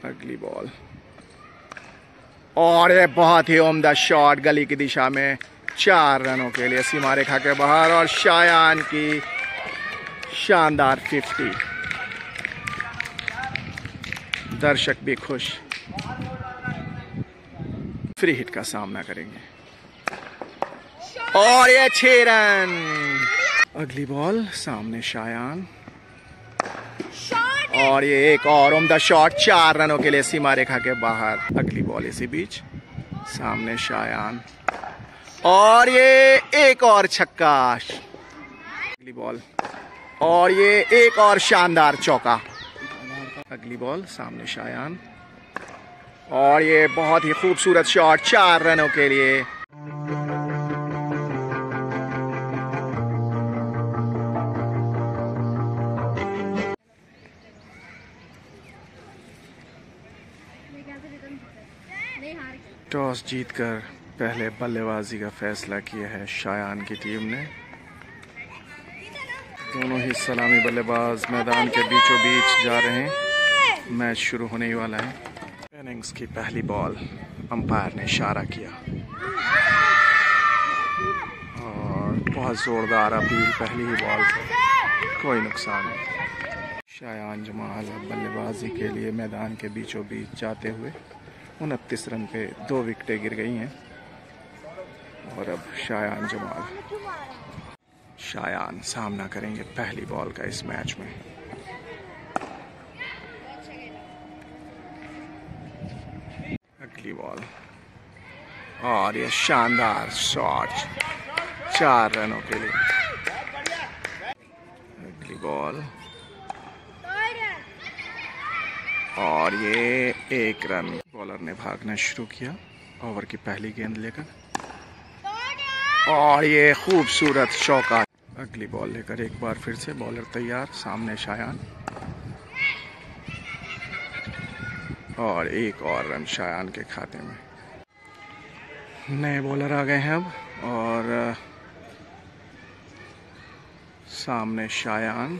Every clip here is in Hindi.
अगली बॉल और ये बहुत ही उम्दा शॉट गली की दिशा में, 4 रनों के लिए सीमा रेखा के बाहर। और शायान की शानदार 50। दर्शक भी खुश। फ्री हिट का सामना करेंगे और ये 6 रन। अगली बॉल सामने शायान और ये एक और उम्दा शॉट, 4 रनों के लिए सीमा रेखा के बाहर। अगली बॉल इसी बीच सामने शायान और ये एक और छक्का। अगली बॉल और ये एक और शानदार चौका। अगली बॉल सामने शायान और ये बहुत ही खूबसूरत शॉट, 4 रनों के लिए। टॉस जीतकर पहले बल्लेबाजी का फैसला किया है शायान की टीम ने। दोनों ही सलामी बल्लेबाज मैदान के बीचों बीच जा रहे हैं। मैच शुरू होने ही वाला है। इनिंग्स की पहली बॉल अंपायर ने इशारा किया और बहुत जोरदार अपील पहली ही बॉल से, कोई नुकसान नहीं। शायान जमाल बल्लेबाजी के लिए मैदान के बीचों बीच जाते हुए 29 रन पे 2 विकेटें गिर गई हैं। और अब शायान जमाल सामना करेंगे पहली बॉल का इस मैच में। अगली बॉल और ये शानदार शॉट, 4 रनों के लिए। अगली बॉल और ये 1 रन। बॉलर ने भागना शुरू किया ओवर की पहली गेंद लेकर और ये खूबसूरत चौका। अगली बॉल लेकर एक बार फिर से बॉलर तैयार, सामने शायान और एक और रन शायान के खाते में। नए बॉलर आ गए हैं अब और सामने शायान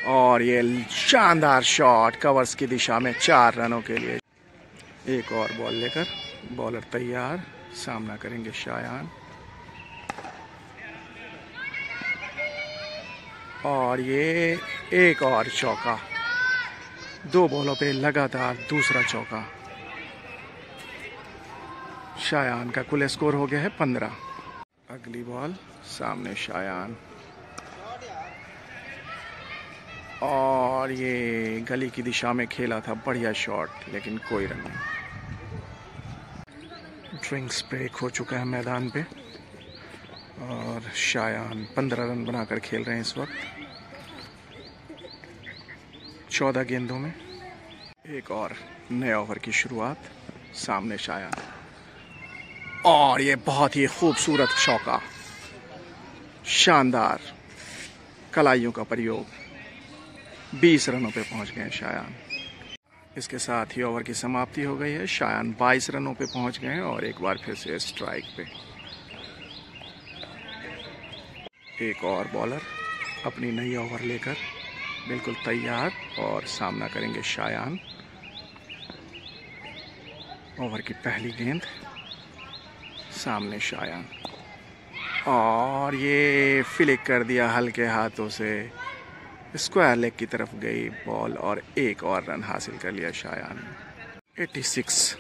और ये शानदार शॉट कवर्स की दिशा में, 4 रनों के लिए। एक और बॉल लेकर बॉलर तैयार, सामना करेंगे शायान और ये एक और चौका। 2 बॉलों पे लगातार दूसरा चौका। शायान का कुल स्कोर हो गया है 15। अगली बॉल सामने शायान और ये गली की दिशा में खेला था, बढ़िया शॉट, लेकिन कोई रन नहीं। ड्रिंक्स ब्रेक हो चुका है मैदान पे और शायान 15 रन बनाकर खेल रहे हैं इस वक्त 14 गेंदों में। एक और नए ओवर की शुरुआत, सामने शायान और ये बहुत ही खूबसूरत चौका, शानदार कलाइयों का प्रयोग। 20 रनों पे पहुंच गए शायान। इसके साथ ही ओवर की समाप्ति हो गई है। शायान 22 रनों पे पहुंच गए हैं और एक बार फिर से स्ट्राइक पे। एक और बॉलर अपनी नई ओवर लेकर बिल्कुल तैयार और सामना करेंगे शायान। ओवर की पहली गेंद, सामने शायान और ये फ्लिक कर दिया हल्के हाथों से, स्क्वायर लेग की तरफ गई बॉल और एक और रन हासिल कर लिया शायान ने। 86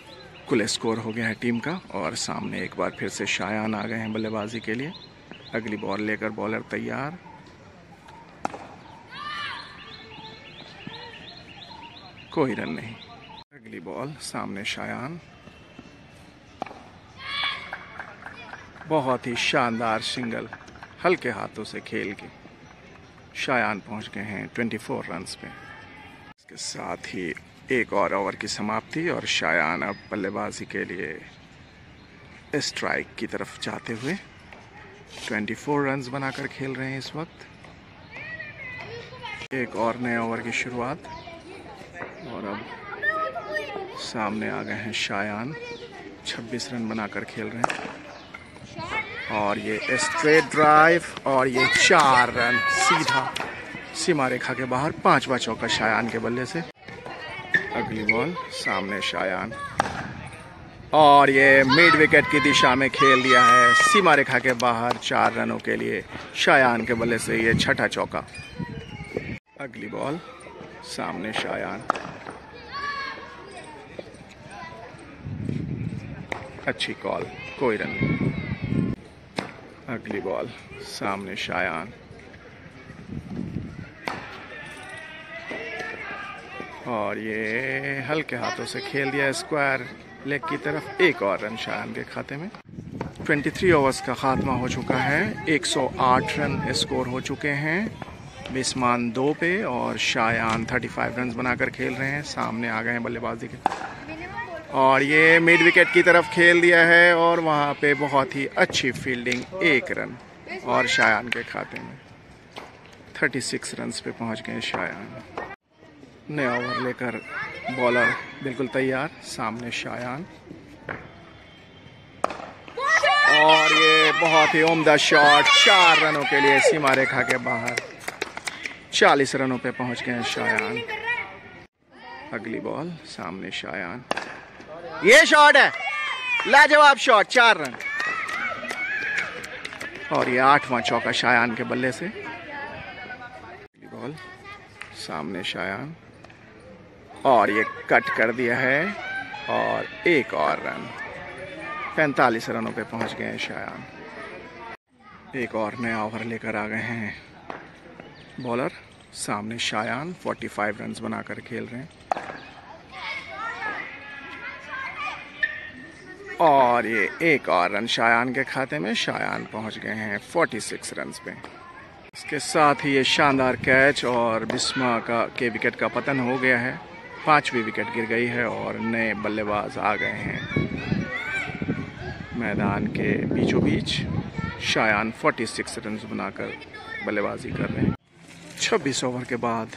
कुल स्कोर हो गया है टीम का और सामने एक बार फिर से शायान आ गए हैं बल्लेबाजी के लिए। अगली बॉल लेकर बॉलर तैयार, कोई रन नहीं। अगली बॉल सामने शायान, बहुत ही शानदार सिंगल हल्के हाथों से खेल के शायान पहुंच गए हैं 24 रन्स पे। इसके साथ ही एक और ओवर की समाप्ति और शायान अब बल्लेबाजी के लिए स्ट्राइक की तरफ जाते हुए 24 रन्स बनाकर खेल रहे हैं इस वक्त। एक और नए ओवर की शुरुआत और अब सामने आ गए हैं शायान, 26 रन बनाकर खेल रहे हैं और ये स्ट्रेट ड्राइव और ये 4 रन सीधा सीमा रेखा के बाहर 5वां चौका शायान के बल्ले से। अगली बॉल सामने शायान, और ये मिड विकेट की दिशा में खेल दिया है सीमा रेखा के बाहर 4 रनों के लिए शायान के बल्ले से ये 6ठा चौका। अगली बॉल सामने शायान, अच्छी कॉल, कोई रन नहीं। अगली बॉल सामने शायान, और ये हल्के हाथों से खेल दिया स्क्वायर लेग की तरफ। एक और रन शायान के खाते में। 23 ओवर्स का खात्मा हो चुका है, 108 रन स्कोर हो चुके हैं बिस्मान 2 पे, और शायान 35 रन बनाकर खेल रहे हैं। सामने आ गए हैं बल्लेबाजी के, और ये मिड विकेट की तरफ खेल दिया है, और वहाँ पे बहुत ही अच्छी फील्डिंग, 1 रन, और शायान के खाते में 36 रन पे पहुँच गए शायान। नया ओवर लेकर बॉलर बिल्कुल तैयार, सामने शायान, और ये बहुत ही उम्दा शॉट, 4 रनों के लिए सीमा रेखा के बाहर, 40 रनों पे पहुंच गए शायान। अगली बॉल सामने शायान, ये शॉट है, लाजवाब शॉट, 4 रन, और ये 8वां चौका शायान के बल्ले से। अगली बॉल सामने शायान, और ये कट कर दिया है, और एक और रन, 45 रनों पे पहुंच गए हैं शायान। एक और नया ओवर लेकर आ गए हैं बॉलर, सामने शायान 45 रन बनाकर खेल रहे हैं, और ये एक और रन शायान के खाते में। शायान पहुंच गए हैं 46 रन पे। इसके साथ ही ये शानदार कैच, और बिस्मा के विकेट का पतन हो गया है, 5वीं विकेट गिर गई है, और नए बल्लेबाज आ गए हैं मैदान के बीचों बीच। शायान 46 रन बनाकर बल्लेबाजी कर रहे हैं। 26 ओवर के बाद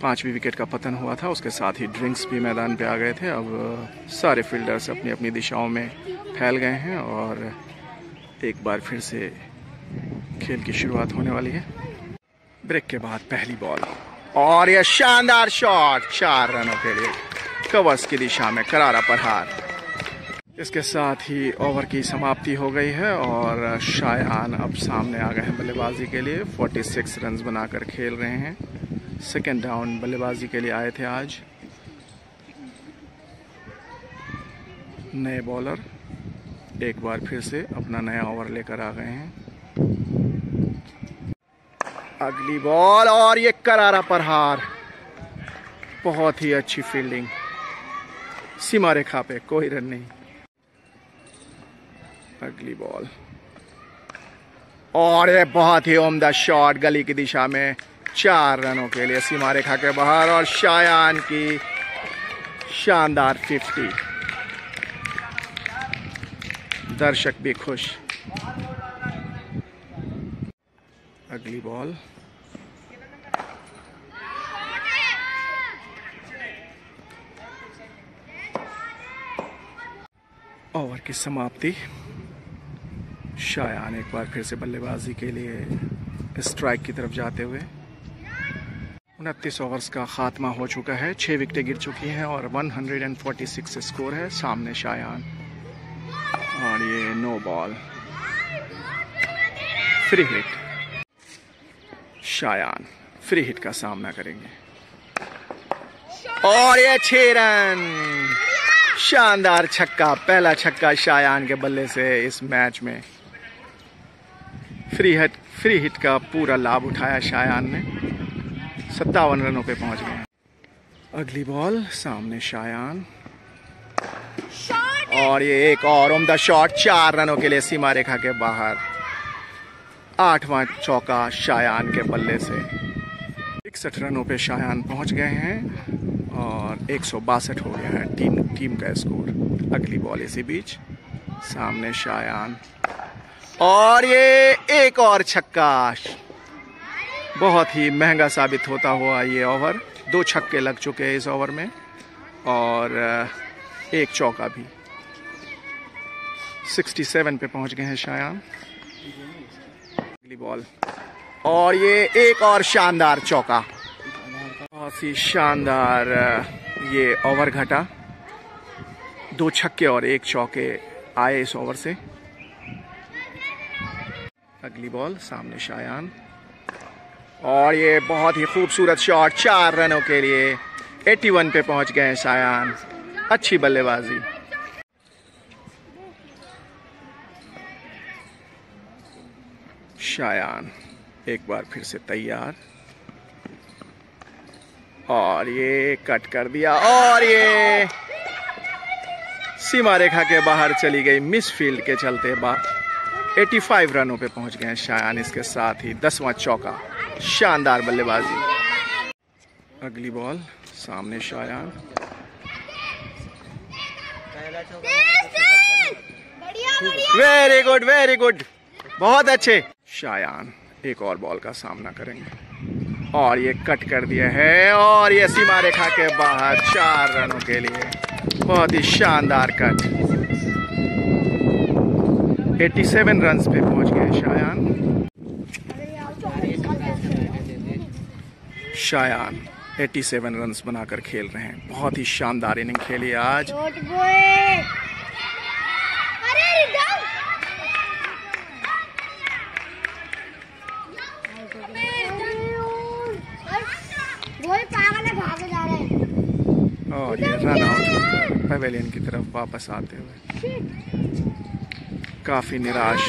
5वीं विकेट का पतन हुआ था, उसके साथ ही ड्रिंक्स भी मैदान पे आ गए थे। अब सारे फील्डर्स अपनी अपनी दिशाओं में फैल गए हैं, और एक बार फिर से खेल की शुरुआत होने वाली है। ब्रेक के बाद पहली बॉल, और यह शानदार शॉट, 4 रनों के लिए कवर्स की दिशा में करारा प्रहार। इसके साथ ही ओवर की समाप्ति हो गई है, और शायान अब सामने आ गए हैं बल्लेबाजी के लिए। 46 रन बनाकर खेल रहे हैं, सेकेंड डाउन बल्लेबाजी के लिए आए थे आज। नए बॉलर एक बार फिर से अपना नया ओवर लेकर आ गए हैं। अगली बॉल, और ये करारा प्रहार, बहुत ही अच्छी फील्डिंग, सीमा रेखा पे कोई रन नहीं। अगली बॉल, और ये बहुत ही उम्दा शॉट गली की दिशा में, 4 रनों के लिए सीमा रेखा के बाहर, और शायान की शानदार 50। दर्शक भी खुश। अगली बॉल, ओवर की समाप्ति। शायान एक बार फिर से बल्लेबाजी के लिए स्ट्राइक की तरफ जाते हुए। 29 ओवर्स का खात्मा हो चुका है, 6 विकेटें गिर चुकी हैं, और 146 स्कोर है। सामने शायान, और ये no ball, free hit. Shayan free hit का सामना करेंगे, और ये 6 रन, शानदार छक्का, पहला छक्का शायान के बल्ले से इस मैच में। फ्री हिट का पूरा लाभ उठाया शायान ने, 57 रनों पे पहुंच गए। अगली बॉल सामने शायान, और ये एक और उम्दा शॉट, 4 रनों के लिए सीमा रेखा के बाहर। 8वां चौका शायान के बल्ले से। 61 रनों पे शायान पहुंच गए हैं, और 162 हो गया है टीम का स्कोर। अगली बॉल इसी बीच, सामने शायान, और ये एक और छक्का, बहुत ही महंगा साबित होता हुआ ये ओवर। 2 छक्के लग चुके हैं इस ओवर में, और एक चौका भी। 67 पे पहुंच गए हैं शायान। अगली बॉल और ये एक और शानदार चौका, बहुत ही शानदार ये ओवर घटा। 2 छक्के और 1 चौके आए इस ओवर से। अगली बॉल, सामने शायान, और ये बहुत ही खूबसूरत शॉट 4 रनों के लिए। 81 पे पहुंच गए शायान, अच्छी बल्लेबाजी। शायान एक बार फिर से तैयार, और ये कट कर दिया, और ये सीमा रेखा के बाहर चली गई मिस फील्ड के चलते। 85 रनों पे पहुंच गए शायान, इसके साथ ही 10वां चौका। शानदार बल्लेबाजी। अगली बॉल, सामने Shayan, very good very good, बहुत अच्छे। शायान एक और बॉल का सामना करेंगे, और ये कट कर दिया है, और ये सीमा रेखा के बाहर 4 रनों के लिए। बहुत ही शानदार कट। 87 रन्स पे पहुंच गए शायान। शायान 87 रन्स बनाकर खेल रहे हैं, बहुत ही शानदार इनिंग खेली आज। और ये रन आउट पवेलियन की तरफ वापस आते हुए काफी निराश।